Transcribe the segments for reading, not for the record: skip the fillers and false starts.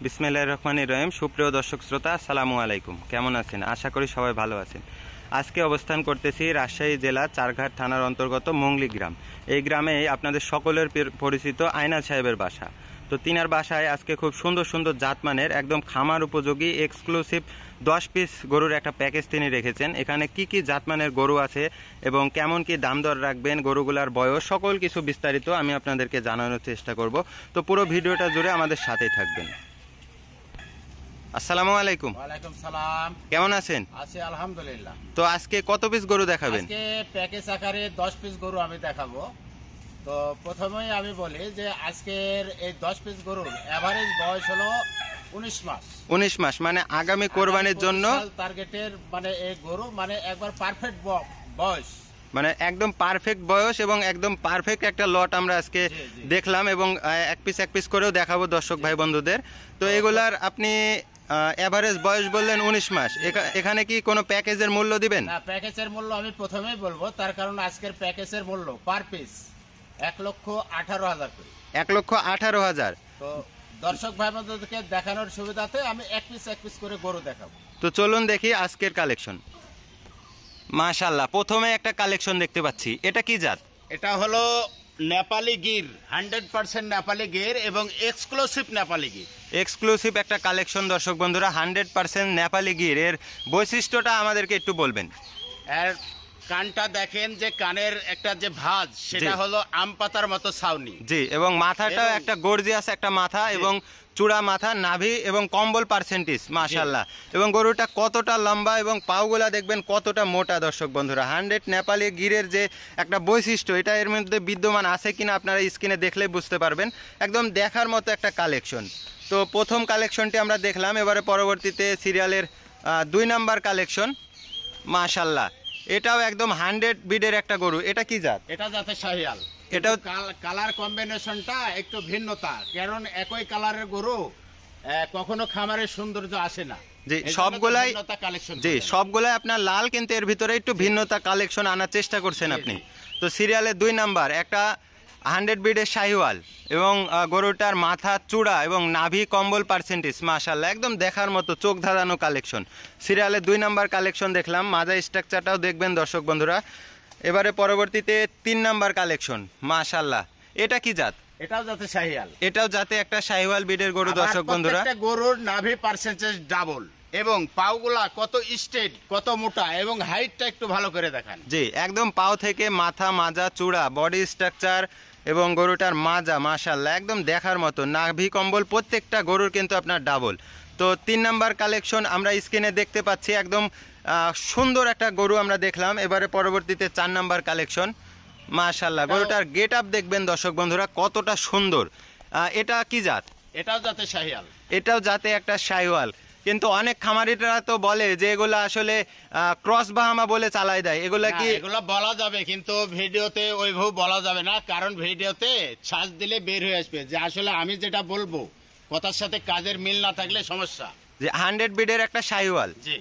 বিসমিল্লাহির রহমানির রহিম। সুপ্রিয় দর্শক শ্রোতা, আসসালামু আলাইকুম। কেমন আছেন? আশা করি সবাই ভালো আছেন। আজকে অবস্থান করতেছি রাজশাহী জেলা চারঘাট থানার অন্তর্গত মংলি গ্রাম। এই গ্রামে আপনাদের সকলের পরিচিত আইনাল সাহেবের বাসা। তো তিনার বাসায় আজকে খুব সুন্দর সুন্দর জাতমানের একদম খামার উপযোগী এক্সক্লুসিভ 10 পিস গরুর একটা প্যাকেজ তিনি রেখেছেন। এখানে কি কি জাতমানের গরু আছে এবং কেমন কি দাম দর রাখবেন, গরুগুলার বয়স, সকল কিছু বিস্তারিত আমি আপনাদেরকে জানানোর চেষ্টা করব। তো পুরো ভিডিওটা জুড়ে আমাদের সাথেই থাকবেন। আসসালামু আলাইকুম। ওয়ালাইকুম সালাম। কেমন আছেন? আছি আলহামদুলিল্লাহ। তো আজকে কত পিস গরু দেখাবেন? আজকে প্যাকেজ আকারে 10 পিস গরু আমি দেখাবো। তো প্রথমেই আমি বলি যে আজকের এই 10 পিস গরুর এভারেজ বয়স হলো 19 মাস। 19 মাস মানে আগামী কোরবানির জন্য টার্গেটের মানে এই গরু মানে একবার পারফেক্ট বয়স, মানে একদম পারফেক্ট বয়স এবং একদম পারফেক্ট একটা লট আমরা আজকে দেখলাম এবং এক পিস করেও দেখাবো দর্শক ভাই বন্ধুদের। তো এগুলার আপনি এভারেজ বয়স বললেন 19 মাস। এখানে কি কোনো প্যাকেজের মূল্য দিবেন? না, প্যাকেজের মূল্য আমি প্রথমেই বলবো, তার কারণ আজকের প্যাকেজের মূল্য পার পিস 1,18,000 করে। 1,18,000। তো দর্শক ভাই বন্ধুদেরকে দেখানোর সুবিধাতে আমি এক পিস করে গরু দেখাবো। তো চলুন দেখি আজকের কালেকশন। মাশাআল্লাহ, প্রথমে একটা কালেকশন দেখতে পাচ্ছি। এটা কি জাত? এটা হলো নেপালি গির, 100% নেপালি গির এবং এক্সক্লুসিভ নেপালি গির। এক্সক্লুসিভ একটা কালেকশন দর্শক বন্ধুরা, 100% নেপালি গির। এর বৈশিষ্ট্যটা আমাদেরকে একটু বলবেন। এর কানটা দেখেন, যে কানের একটা যে ভাঁজ সেটা হলো আম পাতার মতো ছাউনি। জি, এবং মাথাটাও একটা গর্জিয়াস একটা মাথা এবং চূড়া মাথা, নাভি এবং কম্বল পার্সেন্টেজ মাশাআল্লাহ। এবং গরুটা কতটা লম্বা এবং পাউগুলা দেখবেন কতটা মোটা দর্শক বন্ধুরা। 100 নেপালি গিরের যে একটা বৈশিষ্ট্য, এটা এর মধ্যে বিদ্যমান আছে কিনা আপনারা স্ক্রিনে দেখলেই বুঝতে পারবেন। একদম দেখার মতো একটা কালেকশন। তো প্রথম কালেকশনটি আমরা দেখলাম, এবারে পরবর্তীতে সিরিয়ালের 2 নাম্বার কালেকশন। মাশাআল্লাহ, এটাও একদম 100 বিডের একটা গরু। এটা কি জাত? এটা জাতে শাহিয়াল। এটাও কালার কম্বিনেশনটা একটু ভিন্নতা, কারণ একই কালারের গরু কখনো খামারের সৌন্দর্য আসে না। জি, সবগুলাই আপনার লাল, কিন্তু এর ভিতরে একটু ভিন্নতা কালেকশন আনার চেষ্টা করছেন আপনি। তো সিরিয়ালের 2 নাম্বার একটা 100 বিডের শাহিওয়াল এবং গরুটার মাথা, চূড়া এবং নাভি কম্বল পার্সেন্টেজ মাশাআল্লাহ, একদম দেখার মতো চোখ ধাঁধানো কালেকশন। সিরিয়ালের 2 নাম্বার কালেকশন দেখলাম, মাজা স্ট্রাকচারটাও দেখবেন দর্শক বন্ধুরা। এবারে পরবর্তীতে 3 নাম্বার কালেকশন। মাশাআল্লাহ, এটা কি জাত? এটাও জাতে শাহিয়াল। এটাও জাতে একটা শাহিওয়াল বিডের গরু দর্শক বন্ধুরা। প্রত্যেকটা গরুর নাভি পার্সেন্টেজ ডাবল এবং পাউগুলা কত স্ট্রেট, কত মোটা এবং হাইটটা একটু ভালো করে দেখান। জি, একদম পাও থেকে মাথা, মাজা, চূড়া, বডি স্ট্রাকচার এবং গরুটার মাজা মাশাআল্লাহ একদম দেখার মতো। নাভি কম্বল প্রত্যেকটা গরুর কিন্তু আপনার ডাবল। তো 3 নাম্বার কালেকশন আমরা স্ক্রিনে দেখতে পাচ্ছি, একদম সুন্দর একটা গরু আমরা দেখলাম। এবারে পরবর্তীতে 4 নাম্বার কালেকশন। মাশাআল্লাহ, গরুটার গেট আপ দেখবেন দর্শক বন্ধুরা কতটা সুন্দর। এটা কি জাত? এটাও জাতে শাহিয়াল। এটাও জাতে একটা শাহিওয়াল, কিন্তু অনেক খামারিরা তো বলে যে এগুলা আসলে ক্রস বাহামা বলে চালাই দেয়। এগুলা কি? এগুলা বলা যাবে, কিন্তু ভিডিওতে ওইভাবে বলা যাবে না, কারণ ভিডিওতে ছাঁচ দিলে বের হয়ে আসবে যে আসলে আমি যেটা বলবো কথার সাথে কাজের মিল না থাকলে সমস্যা। যে 100 বিডের একটা শাহিওয়াল। জি,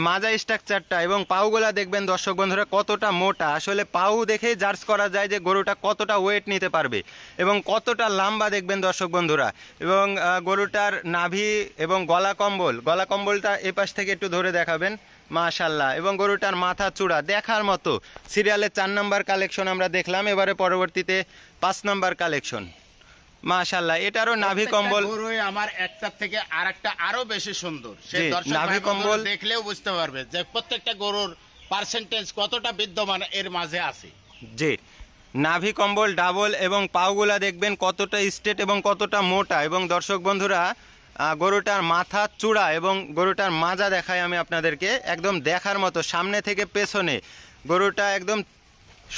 মাজা স্ট্রাকচারটা এবং পাউগুলা দেখবেন দর্শক বন্ধুরা কতটা মোটা। আসলে পাউ দেখেই জাজ করা যায় যে গরুটা কতটা ওয়েট নিতে পারবে এবং কতটা লম্বা দেখবেন দর্শক বন্ধুরা। এবং গরুটার নাভি এবং গলা কম্বলটা এ পাশ থেকে একটু ধরে দেখাবেন মাশাআল্লাহ। এবং গরুটার মাথা, চূড়া দেখার মতো। সিরিয়ালের 4 নাম্বার কালেকশন আমরা দেখলাম। এবারে পরবর্তীতে 5 নাম্বার কালেকশন। মাশাআল্লাহ, এটারও নাভি কম্বল গরুই আমার একটার থেকে আরেকটা আরো বেশি সুন্দর। সেই নাভি কম্বল দেখলেও বুঝতে পারবে যে প্রত্যেকটা গরুর পার্সেন্টেজ কতটা বিদ্যমান এর মাঝে আছে। জি, নাভি কম্বল ডাবল এবং পাউগুলা দেখবেন কতটা স্ট্রেট এবং কতটা মোটা। এবং দর্শক বন্ধুরা গরুটার মাথা, চূড়া এবং গরুটার মাজা দেখাই আমি আপনাদেরকে, একদম দেখার মতো সামনে থেকে পেছনে। গরুটা একদম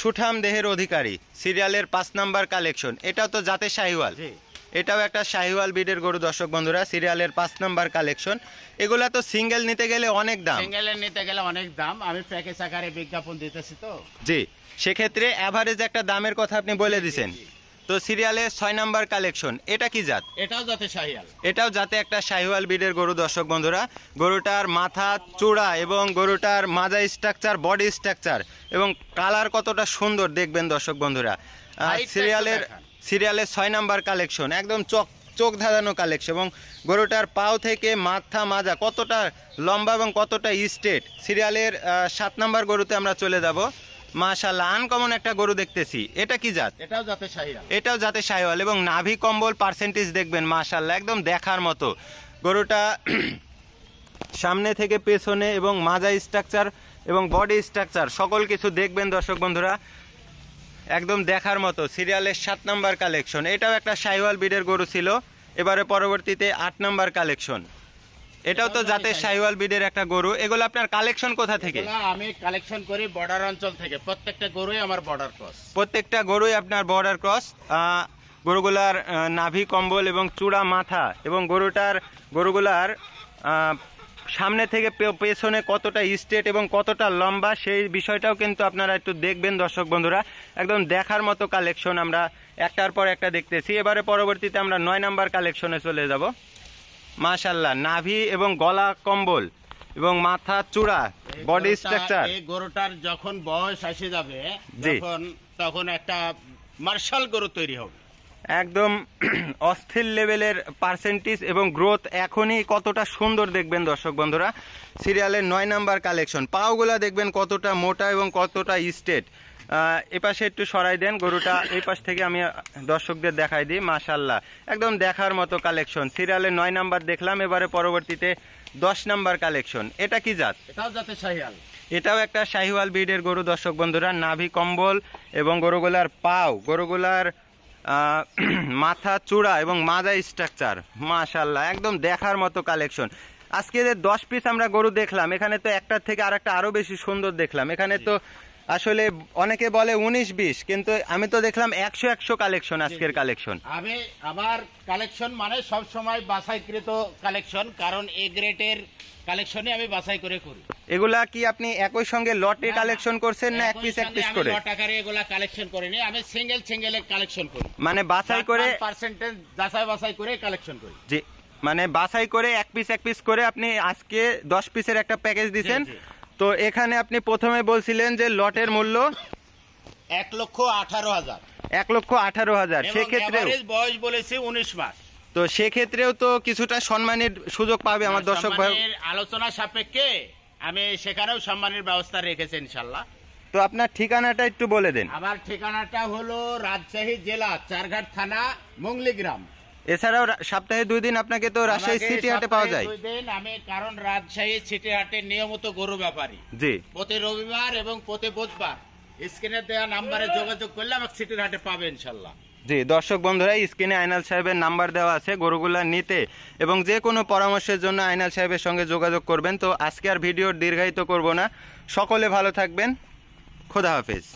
সুঠাম দেহের অধিকারী। সিরিয়ালের 5 নাম্বার কালেকশন। এটাও তো জাতে শাহিওয়াল। এটাও একটা শাহিওয়াল বিডের গরু দর্শক বন্ধুরা। সিরিয়ালের 5 নাম্বার কালেকশন। এগুলা তো সিঙ্গেল নিতে গেলে অনেক দাম। আমি প্যাকেজ আকারে বিজ্ঞাপন দিতেছি তো। জি, সেক্ষেত্রে এভারেজ একটা দামের কথা আপনি বলে দিছেন। তো সিরিয়ালের 6 নাম্বার কালেকশন। এটা কি জাত? এটাও জাতে শাহিওয়াল। এটাও জাতে একটা শাহিওয়াল বিডের গরু দর্শক বন্ধুরা। গরুটার মাথা, চূড়া এবং গরুটার মাজা স্ট্রাকচার, বডি স্ট্রাকচার এবং কালার কতটা সুন্দর দেখবেন দর্শক বন্ধুরা। সিরিয়ালের 6 নাম্বার কালেকশন। একদম চোখ ধাঁধানো কালেকশন এবং গরুটার পাও থেকে মাথা মাজা কতটা লম্বা এবং কতটা স্ট্রেট। সিরিয়ালের 7 নম্বর গরুতে আমরা চলে যাব। মাশাআল্লাহ, আনকমন একটা গরু দেখতেছি। এটা কি জাত? এটাও জাতে শাহিওয়াল। এটাও জাতে শাহিওয়াল এবং নাভি কম্বল পার্সেন্টেজ দেখবেন মাশাআল্লাহ একদম দেখার মতো। গরুটা সামনে থেকে পেছনে এবং মাজা স্ট্রাকচার এবং বডি স্ট্রাকচার সকল কিছু দেখবেন দর্শক বন্ধুরা, একদম দেখার মতো। সিরিয়ালের 7 নম্বর কালেকশন। এটাও একটা শাহিওয়াল ব্রিডের গরু ছিল, এবারে পরবর্তীতে 8 নম্বর কালেকশন। এটাও তো জাতের শাহিওয়াল ব্রিডের একটা গরু। এগুলো আপনার কালেকশন কোথা থেকে? আমি কালেকশন করি বর্ডার অঞ্চল থেকে। প্রত্যেকটা গরুই আমার বর্ডার ক্রস। প্রত্যেকটা গরুই আপনার বর্ডার ক্রস। গরুগুলার নাভি কম্বল এবং চূড়া মাথা এবং গরুগুলার সামনে থেকে পেছনে কতটা স্ট্রেট এবং কতটা লম্বা সেই বিষয়টাও কিন্তু আপনারা একটু দেখবেন দর্শক বন্ধুরা, একদম দেখার মতো কালেকশন আমরা একটার পর একটা দেখতেছি। এবারে পরবর্তীতে আমরা 9 নম্বর কালেকশনে চলে যাব। মাশাআল্লাহ, নাভি এবং গলা কম্বল এবং মাথা চূড়া বডি স্ট্রাকচার। এই গরুটার যখন বয়স এসে যাবে তখন একটা মার্শাল গরু তৈরি হবে, একদম অস্থির লেভেলের পার্সেন্টেজ এবং গ্রোথ এখনই কতটা সুন্দর দেখবেন দর্শক বন্ধুরা। সিরিয়ালের 9 নাম্বার কালেকশন। পাওগুলা দেখবেন কতটা মোটা এবং কতটা স্ট্রেট। এপাশে একটু সরাই দেন গরুটা, এই পাশ থেকে আমি দর্শকদের দেখাই দিই। মাশাআল্লাহ, একদম দেখার মতো কালেকশন। সিরিয়ালের 9 নাম্বার দেখলাম, এবারে পরবর্তীতে 10 নাম্বার কালেকশন। এটা কি জাত? এটাও জাতে শাহিওয়াল। এটাও একটা শাহিওয়াল ব্রিডের গরু দর্শক বন্ধুরা। নাভি কম্বল এবং গরুগুলার পাও, গরুগুলার মাথা চূড়া এবং মাজা স্ট্রাকচার মাশাআল্লাহ একদম দেখার মতো কালেকশন। আজকে যে 10 পিস আমরা গরু দেখলাম, এখানে তো একটার থেকে আরেকটা আরো বেশি সুন্দর দেখলাম। এখানে তো আসলে অনেকে বলে 19-20, কিন্তু আমি তো দেখলাম 100 কালেকশন আজকের কালেকশন। আমি আমার কালেকশন মানে সব সময় বাছাইকৃত কালেকশন, কারণ এ গ্রেডের কালেকশনই আমি বাছাই করে করি। এগুলা কি আপনি একই সঙ্গে লটে কালেকশন করছেন না এক পিস করে? লট আকারে এগুলা কালেকশন করিনি, আমি সিঙ্গেল কালেকশন করি, মানে বাছাই করে পার্সেন্টেজ বাছাই করে কালেকশন করি। জি, মানে বাছাই করে এক পিস করে আপনি আজকে 10 পিসের একটা প্যাকেজ দিবেন। তো এখানে আপনি প্রথমে বলছিলেন যে লটের মূল্য 1,18,000। 1,18,000। সেক্ষেত্রে বয়স বলেছি 19 মাস। তো সেক্ষেত্রেও তো কিছুটা সম্মানের সুযোগ পাবে আমার দর্শক ভাই। আলোচনা সাপেক্ষে আমি সেখানেও সম্মানের ব্যবস্থা রেখেছি ইনশাল্লাহ। তো আপনার ঠিকানাটা একটু বলে দেন। আমার ঠিকানাটা হলো রাজশাহী জেলা চারঘাট থানা মুংলি গ্রাম। এছাড়াও সপ্তাহে 2 দিন আপনাকে তো রাজশাহী সিটি হাটে পাওয়া যায়। 2 দিন আমি, কারণ রাজশাহী সিটি হাটে নিয়মিত গরু ব্যাপারী। জি, প্রতি রবিবার এবং প্রতি বুধবার স্ক্রিনে দেওয়া নাম্বারে যোগাযোগ করলে আমাকে সিটির হাটে পাবে ইনশাল্লাহ। জি দর্শক বন্ধুরা, স্ক্রিনে আইনাল সাহেবের নাম্বার দেওয়া আছে গরুগুলা নিতে এবং যে কোনো পরামর্শের জন্য আইনাল সাহেবের সঙ্গে যোগাযোগ করবেন। তো আজকে আর ভিডিও দীর্ঘায়িত করব না, সকলে ভালো থাকবেন, খোদা হাফেজ।